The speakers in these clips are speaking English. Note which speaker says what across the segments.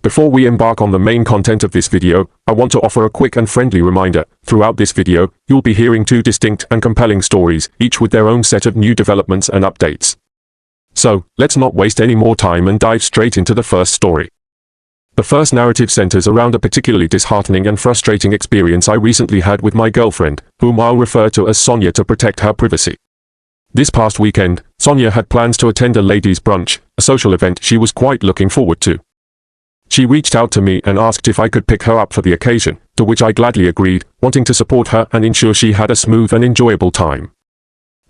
Speaker 1: Before we embark on the main content of this video, I want to offer a quick and friendly reminder. Throughout this video, you'll be hearing two distinct and compelling stories, each with their own set of new developments and updates. So, let's not waste any more time and dive straight into the first story. The first narrative centers around a particularly disheartening and frustrating experience I recently had with my girlfriend, whom I'll refer to as Sonia to protect her privacy. This past weekend, Sonia had plans to attend a ladies' brunch, a social event she was quite looking forward to. She reached out to me and asked if I could pick her up for the occasion, to which I gladly agreed, wanting to support her and ensure she had a smooth and enjoyable time.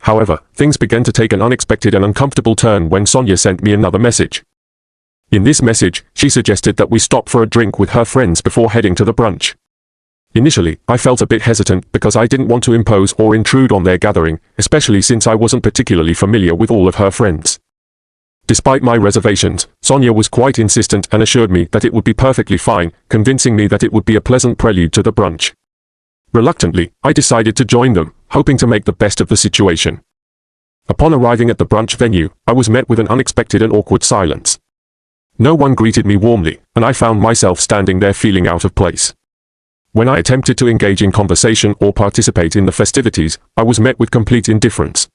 Speaker 1: However, things began to take an unexpected and uncomfortable turn when Sonia sent me another message. In this message, she suggested that we stop for a drink with her friends before heading to the brunch. Initially, I felt a bit hesitant because I didn't want to impose or intrude on their gathering, especially since I wasn't particularly familiar with all of her friends. Despite my reservations, Sonia was quite insistent and assured me that it would be perfectly fine, convincing me that it would be a pleasant prelude to the brunch. Reluctantly, I decided to join them, hoping to make the best of the situation. Upon arriving at the brunch venue, I was met with an unexpected and awkward silence. No one greeted me warmly, and I found myself standing there feeling out of place. When I attempted to engage in conversation or participate in the festivities, I was met with complete indifference.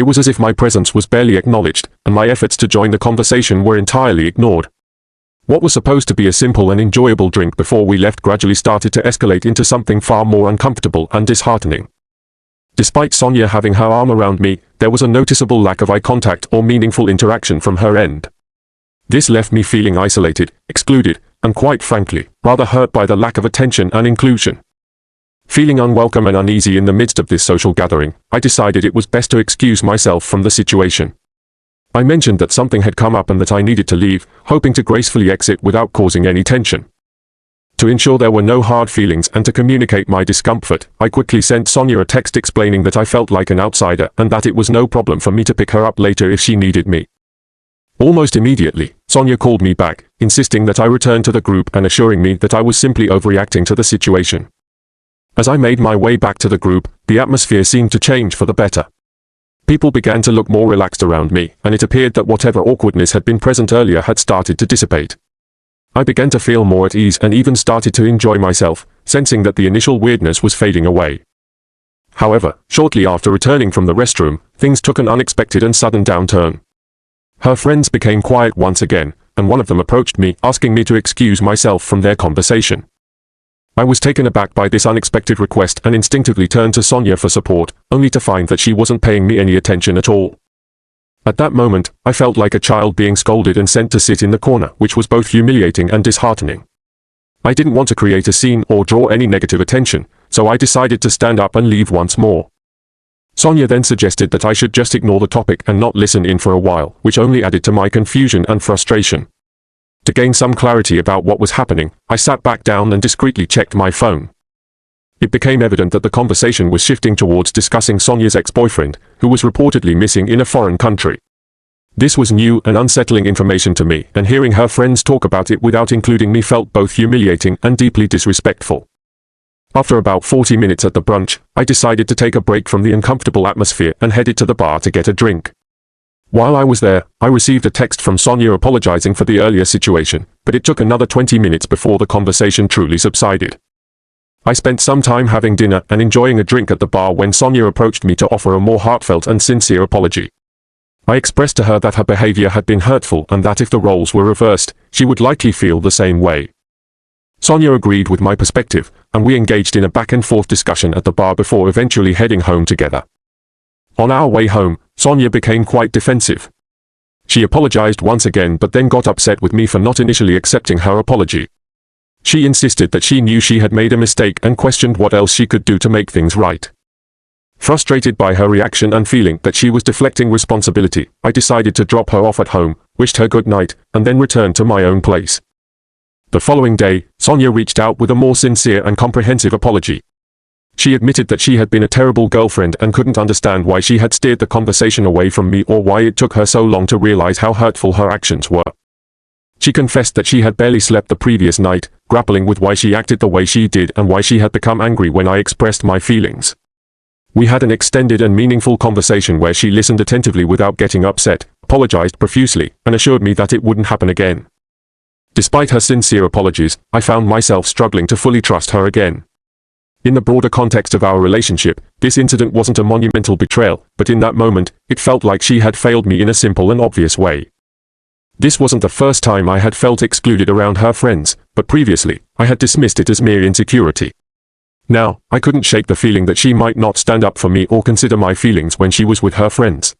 Speaker 1: It was as if my presence was barely acknowledged, and my efforts to join the conversation were entirely ignored. What was supposed to be a simple and enjoyable drink before we left gradually started to escalate into something far more uncomfortable and disheartening. Despite Sonia having her arm around me, there was a noticeable lack of eye contact or meaningful interaction from her end. This left me feeling isolated, excluded, and quite frankly, rather hurt by the lack of attention and inclusion. Feeling unwelcome and uneasy in the midst of this social gathering, I decided it was best to excuse myself from the situation. I mentioned that something had come up and that I needed to leave, hoping to gracefully exit without causing any tension. To ensure there were no hard feelings and to communicate my discomfort, I quickly sent Sonia a text explaining that I felt like an outsider and that it was no problem for me to pick her up later if she needed me. Almost immediately, Sonia called me back, insisting that I return to the group and assuring me that I was simply overreacting to the situation. As I made my way back to the group, the atmosphere seemed to change for the better. People began to look more relaxed around me, and it appeared that whatever awkwardness had been present earlier had started to dissipate. I began to feel more at ease and even started to enjoy myself, sensing that the initial weirdness was fading away. However, shortly after returning from the restroom, things took an unexpected and sudden downturn. Her friends became quiet once again, and one of them approached me, asking me to excuse myself from their conversation. I was taken aback by this unexpected request and instinctively turned to Sonia for support, only to find that she wasn't paying me any attention at all. At that moment, I felt like a child being scolded and sent to sit in the corner, which was both humiliating and disheartening. I didn't want to create a scene or draw any negative attention, so I decided to stand up and leave once more. Sonia then suggested that I should just ignore the topic and not listen in for a while, which only added to my confusion and frustration. To gain some clarity about what was happening, I sat back down and discreetly checked my phone. It became evident that the conversation was shifting towards discussing Sonia's ex-boyfriend, who was reportedly missing in a foreign country. This was new and unsettling information to me, and hearing her friends talk about it without including me felt both humiliating and deeply disrespectful. After about 40 minutes at the brunch, I decided to take a break from the uncomfortable atmosphere and headed to the bar to get a drink. While I was there, I received a text from Sonia apologizing for the earlier situation, but it took another 20 minutes before the conversation truly subsided. I spent some time having dinner and enjoying a drink at the bar when Sonia approached me to offer a more heartfelt and sincere apology. I expressed to her that her behavior had been hurtful and that if the roles were reversed, she would likely feel the same way. Sonia agreed with my perspective, and we engaged in a back-and-forth discussion at the bar before eventually heading home together. On our way home, Sonia became quite defensive. She apologized once again but then got upset with me for not initially accepting her apology. She insisted that she knew she had made a mistake and questioned what else she could do to make things right. Frustrated by her reaction and feeling that she was deflecting responsibility, I decided to drop her off at home, wished her good night, and then returned to my own place. The following day, Sonia reached out with a more sincere and comprehensive apology. She admitted that she had been a terrible girlfriend and couldn't understand why she had steered the conversation away from me or why it took her so long to realize how hurtful her actions were. She confessed that she had barely slept the previous night, grappling with why she acted the way she did and why she had become angry when I expressed my feelings. We had an extended and meaningful conversation where she listened attentively without getting upset, apologized profusely, and assured me that it wouldn't happen again. Despite her sincere apologies, I found myself struggling to fully trust her again. In the broader context of our relationship, this incident wasn't a monumental betrayal, but in that moment, it felt like she had failed me in a simple and obvious way. This wasn't the first time I had felt excluded around her friends, but previously, I had dismissed it as mere insecurity. Now, I couldn't shake the feeling that she might not stand up for me or consider my feelings when she was with her friends.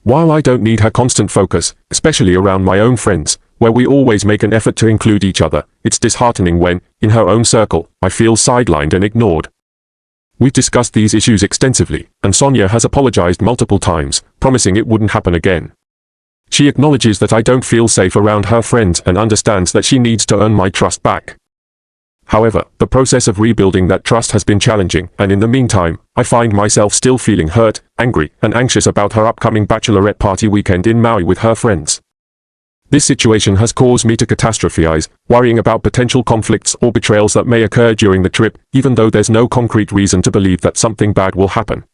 Speaker 1: While I don't need her constant focus, especially around my own friends, where we always make an effort to include each other, it's disheartening when, in her own circle, I feel sidelined and ignored. We've discussed these issues extensively, and Sonia has apologized multiple times, promising it wouldn't happen again. She acknowledges that I don't feel safe around her friends and understands that she needs to earn my trust back. However, the process of rebuilding that trust has been challenging, and in the meantime, I find myself still feeling hurt, angry, and anxious about her upcoming bachelorette party weekend in Maui with her friends. This situation has caused me to catastrophize, worrying about potential conflicts or betrayals that may occur during the trip, even though there's no concrete reason to believe that something bad will happen.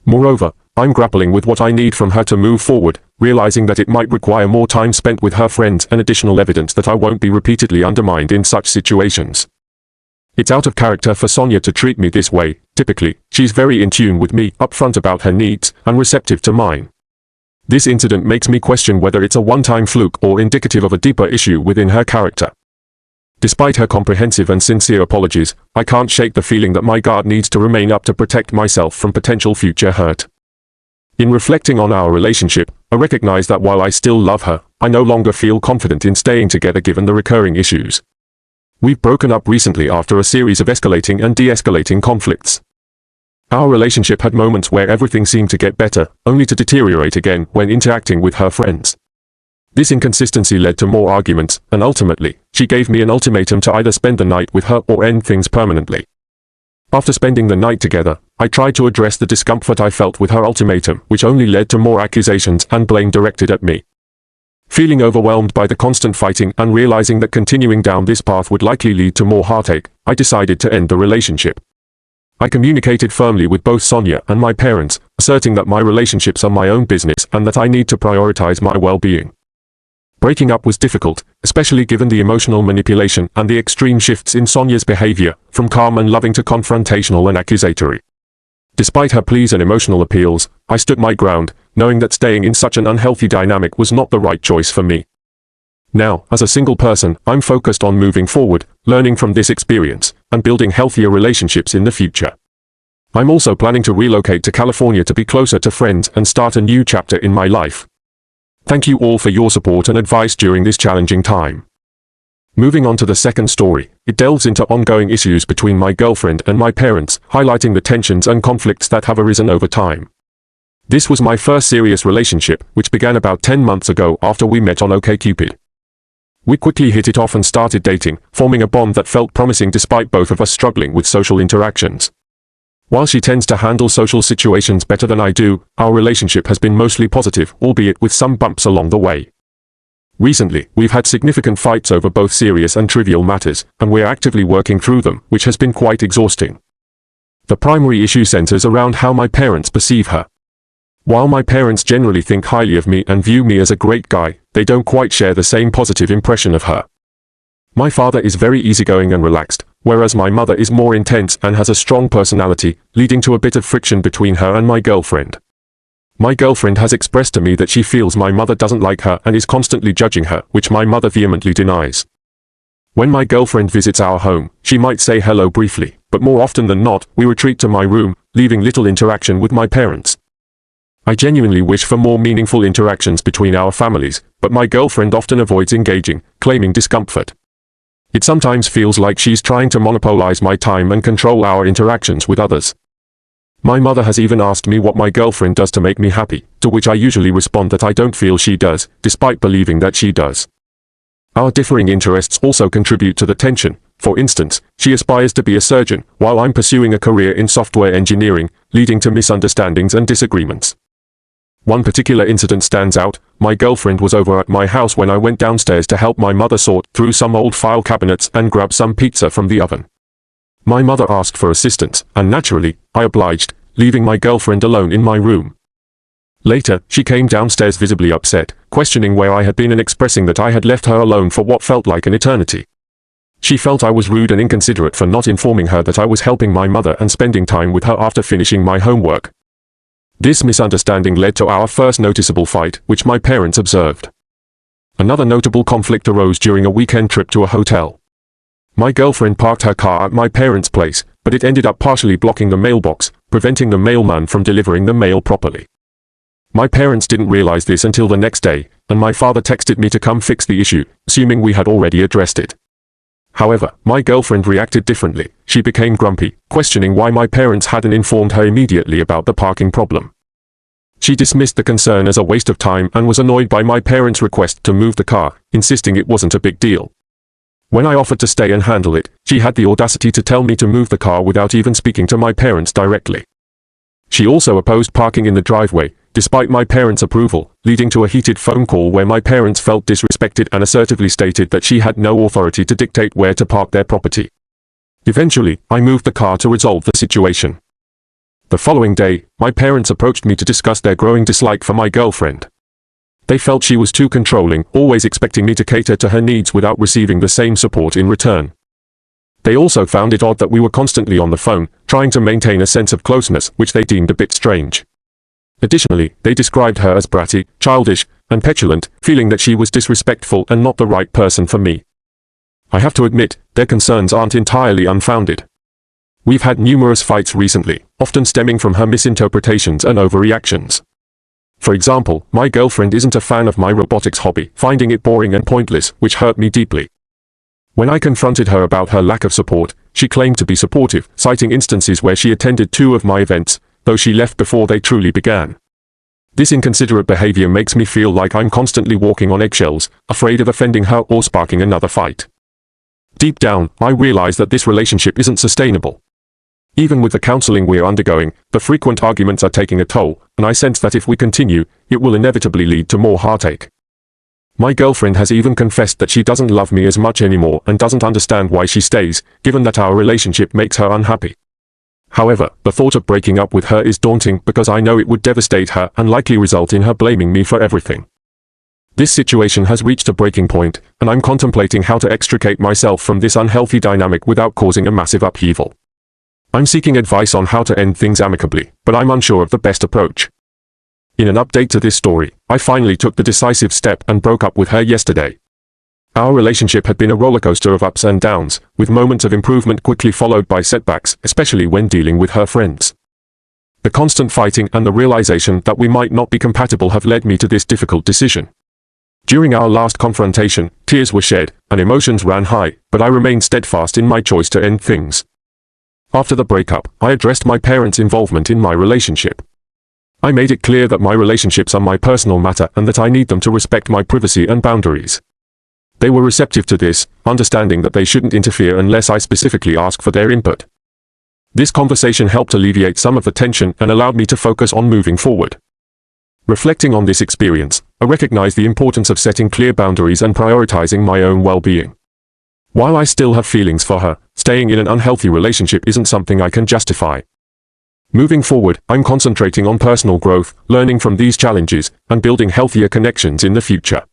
Speaker 1: Moreover, I'm grappling with what I need from her to move forward, realizing that it might require more time spent with her friends and additional evidence that I won't be repeatedly undermined in such situations. It's out of character for Sonia to treat me this way. Typically, she's very in tune with me, upfront about her needs, and receptive to mine. This incident makes me question whether it's a one-time fluke or indicative of a deeper issue within her character. Despite her comprehensive and sincere apologies, I can't shake the feeling that my guard needs to remain up to protect myself from potential future hurt. In reflecting on our relationship, I recognize that while I still love her, I no longer feel confident in staying together given the recurring issues. We've broken up recently after a series of escalating and de-escalating conflicts. Our relationship had moments where everything seemed to get better, only to deteriorate again when interacting with her friends. This inconsistency led to more arguments, and ultimately, she gave me an ultimatum to either spend the night with her or end things permanently. After spending the night together, I tried to address the discomfort I felt with her ultimatum, which only led to more accusations and blame directed at me. Feeling overwhelmed by the constant fighting and realizing that continuing down this path would likely lead to more heartache, I decided to end the relationship. I communicated firmly with both Sonia and my parents, asserting that my relationships are my own business and that I need to prioritize my well-being. Breaking up was difficult, especially given the emotional manipulation and the extreme shifts in Sonia's behavior, from calm and loving to confrontational and accusatory. Despite her pleas and emotional appeals, I stood my ground, knowing that staying in such an unhealthy dynamic was not the right choice for me. Now, as a single person, I'm focused on moving forward, learning from this experience, and building healthier relationships in the future. I'm also planning to relocate to California to be closer to friends and start a new chapter in my life. Thank you all for your support and advice during this challenging time. Moving on to the second story, it delves into ongoing issues between my girlfriend and my parents, highlighting the tensions and conflicts that have arisen over time. This was my first serious relationship, which began about 10 months ago after we met on OkCupid. We quickly hit it off and started dating, forming a bond that felt promising despite both of us struggling with social interactions. While she tends to handle social situations better than I do, our relationship has been mostly positive, albeit with some bumps along the way. Recently, we've had significant fights over both serious and trivial matters, and we're actively working through them, which has been quite exhausting. The primary issue centers around how my parents perceive her. While my parents generally think highly of me and view me as a great guy, they don't quite share the same positive impression of her. My father is very easygoing and relaxed, whereas my mother is more intense and has a strong personality, leading to a bit of friction between her and my girlfriend. My girlfriend has expressed to me that she feels my mother doesn't like her and is constantly judging her, which my mother vehemently denies. When my girlfriend visits our home, she might say hello briefly, but more often than not, we retreat to my room, leaving little interaction with my parents. I genuinely wish for more meaningful interactions between our families, but my girlfriend often avoids engaging, claiming discomfort. It sometimes feels like she's trying to monopolize my time and control our interactions with others. My mother has even asked me what my girlfriend does to make me happy, to which I usually respond that I don't feel she does, despite believing that she does. Our differing interests also contribute to the tension. For instance, she aspires to be a surgeon, while I'm pursuing a career in software engineering, leading to misunderstandings and disagreements. One particular incident stands out. My girlfriend was over at my house when I went downstairs to help my mother sort through some old file cabinets and grab some pizza from the oven. My mother asked for assistance, and naturally, I obliged, leaving my girlfriend alone in my room. Later, she came downstairs visibly upset, questioning where I had been and expressing that I had left her alone for what felt like an eternity. She felt I was rude and inconsiderate for not informing her that I was helping my mother and spending time with her after finishing my homework. This misunderstanding led to our first noticeable fight, which my parents observed. Another notable conflict arose during a weekend trip to a hotel. My girlfriend parked her car at my parents' place, but it ended up partially blocking the mailbox, preventing the mailman from delivering the mail properly. My parents didn't realize this until the next day, and my father texted me to come fix the issue, assuming we had already addressed it. However, my girlfriend reacted differently. She became grumpy, questioning why my parents hadn't informed her immediately about the parking problem. She dismissed the concern as a waste of time and was annoyed by my parents' request to move the car, insisting it wasn't a big deal. When I offered to stay and handle it, she had the audacity to tell me to move the car without even speaking to my parents directly. She also opposed parking in the driveway, despite my parents' approval, leading to a heated phone call where my parents felt disrespected and assertively stated that she had no authority to dictate where to park their property. Eventually, I moved the car to resolve the situation. The following day, my parents approached me to discuss their growing dislike for my girlfriend. They felt she was too controlling, always expecting me to cater to her needs without receiving the same support in return. They also found it odd that we were constantly on the phone, trying to maintain a sense of closeness, which they deemed a bit strange. Additionally, they described her as bratty, childish, and petulant, feeling that she was disrespectful and not the right person for me. I have to admit, their concerns aren't entirely unfounded. We've had numerous fights recently, often stemming from her misinterpretations and overreactions. For example, my girlfriend isn't a fan of my robotics hobby, finding it boring and pointless, which hurt me deeply. When I confronted her about her lack of support, she claimed to be supportive, citing instances where she attended 2 of my events, though she left before they truly began. This inconsiderate behavior makes me feel like I'm constantly walking on eggshells, afraid of offending her or sparking another fight. Deep down, I realize that this relationship isn't sustainable. Even with the counseling we're undergoing, the frequent arguments are taking a toll, and I sense that if we continue, it will inevitably lead to more heartache. My girlfriend has even confessed that she doesn't love me as much anymore and doesn't understand why she stays, given that our relationship makes her unhappy. However, the thought of breaking up with her is daunting because I know it would devastate her and likely result in her blaming me for everything. This situation has reached a breaking point, and I'm contemplating how to extricate myself from this unhealthy dynamic without causing a massive upheaval. I'm seeking advice on how to end things amicably, but I'm unsure of the best approach. In an update to this story, I finally took the decisive step and broke up with her yesterday. Our relationship had been a rollercoaster of ups and downs, with moments of improvement quickly followed by setbacks, especially when dealing with her friends. The constant fighting and the realization that we might not be compatible have led me to this difficult decision. During our last confrontation, tears were shed, and emotions ran high, but I remained steadfast in my choice to end things. After the breakup, I addressed my parents' involvement in my relationship. I made it clear that my relationships are my personal matter and that I need them to respect my privacy and boundaries. They were receptive to this, understanding that they shouldn't interfere unless I specifically ask for their input. This conversation helped alleviate some of the tension and allowed me to focus on moving forward. Reflecting on this experience, I recognize the importance of setting clear boundaries and prioritizing my own well-being. While I still have feelings for her, staying in an unhealthy relationship isn't something I can justify. Moving forward, I'm concentrating on personal growth, learning from these challenges, and building healthier connections in the future.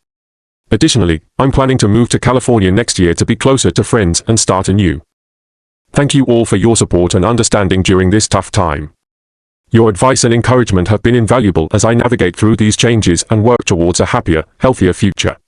Speaker 1: Additionally, I'm planning to move to California next year to be closer to friends and start anew. Thank you all for your support and understanding during this tough time. Your advice and encouragement have been invaluable as I navigate through these changes and work towards a happier, healthier future.